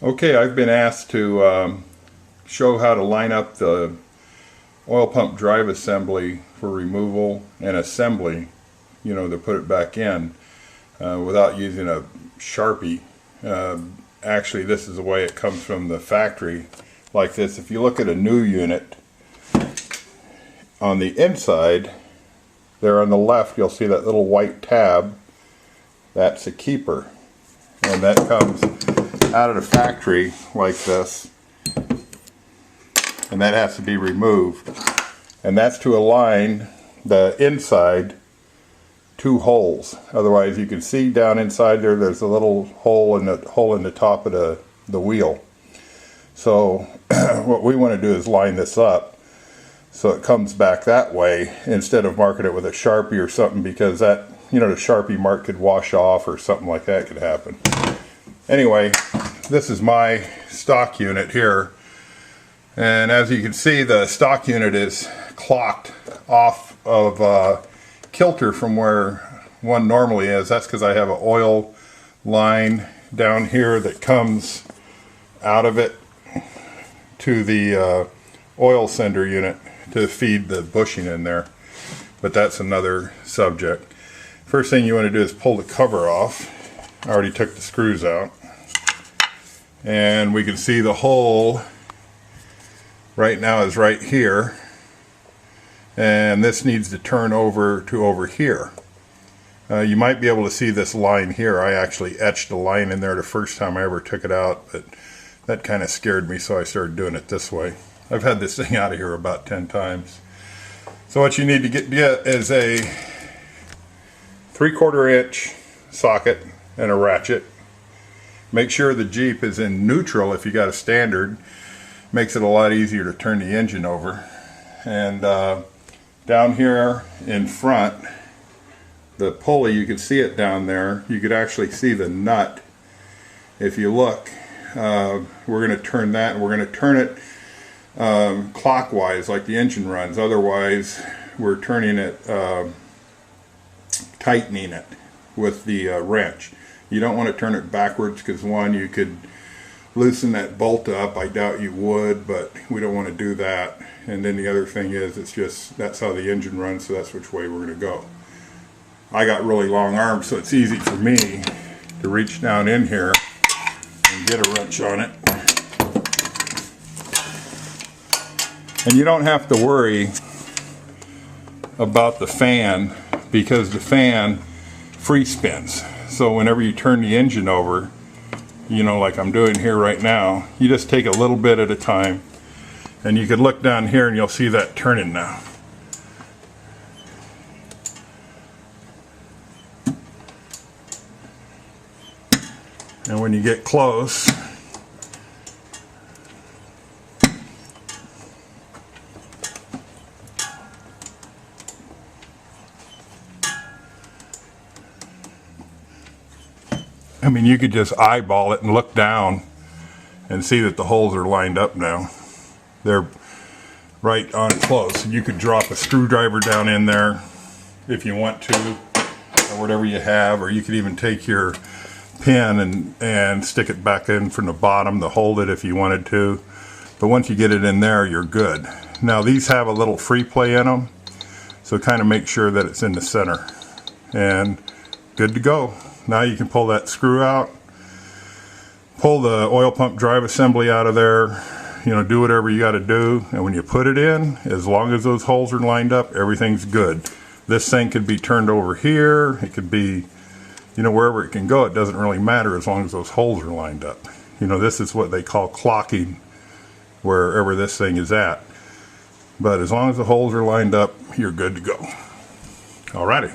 Okay, I've been asked to show how to line up the oil pump drive assembly for removal and assembly, to put it back in without using a Sharpie. Actually, this is the way it comes from the factory, like this. If you look at a new unit, on the inside, there on the left, you'll see that little white tab. That's a keeper, and that comes out of the factory like this, and that has to be removed, and that's to align the inside two holes. Otherwise, you can see down inside there's a little hole in the top of the wheel. So what we want to do is line this up so it comes back that way instead of marking it with a Sharpie or something, because that, the Sharpie mark could wash off or something like that could happen. Anyway, this is my stock unit here, and as you can see, the stock unit is clocked off of kilter from where one normally is. That's because I have an oil line down here that comes out of it to the oil sender unit to feed the bushing in there, but that's another subject. First thing you want to do is pull the cover off. I already took the screws out, and we can see the hole right now is right here, and this needs to turn over to over here. You might be able to see this line here. I actually etched a line in there the first time I ever took it out, but that kind of scared me, so I started doing it this way. I've had this thing out of here about 10 times. So what you need to get is a 3/4 inch socket and a ratchet. Make sure the Jeep is in neutral. If you got a standard, makes it a lot easier to turn the engine over. And down here in front, the pulley, you can see it down there. You could actually see the nut. If you look, we're going to turn that, and we're going to turn it clockwise like the engine runs. Otherwise, we're turning it, tightening it with the wrench. You don't want to turn it backwards, because one, you could loosen that bolt up. I doubt you would, but we don't want to do that. And then the other thing is, that's how the engine runs, so that's which way we're going to go. I got really long arms, so it's easy for me to reach down in here and get a wrench on it. And you don't have to worry about the fan, because the fan free spins. So whenever you turn the engine over, like I'm doing here right now, you just take a little bit at a time, and you can look down here and you'll see that turning now. And when you get close, you could just eyeball it and look down and see that the holes are lined up now. They're right on close. And you could drop a screwdriver down in there if you want to, or whatever you have, or you could even take your pin and stick it back in from the bottom to hold it if you wanted to. But once you get it in there, you're good. Now these have a little free play in them, so kind of make sure that it's in the center, and good to go. Now you can pull that screw out, pull the oil pump drive assembly out of there, do whatever you got to do, and when you put it in, as long as those holes are lined up, everything's good. This thing could be turned over here, it could be, wherever it can go. It doesn't really matter as long as those holes are lined up. This is what they call clocking, wherever this thing is at. But as long as the holes are lined up, you're good to go. Alrighty.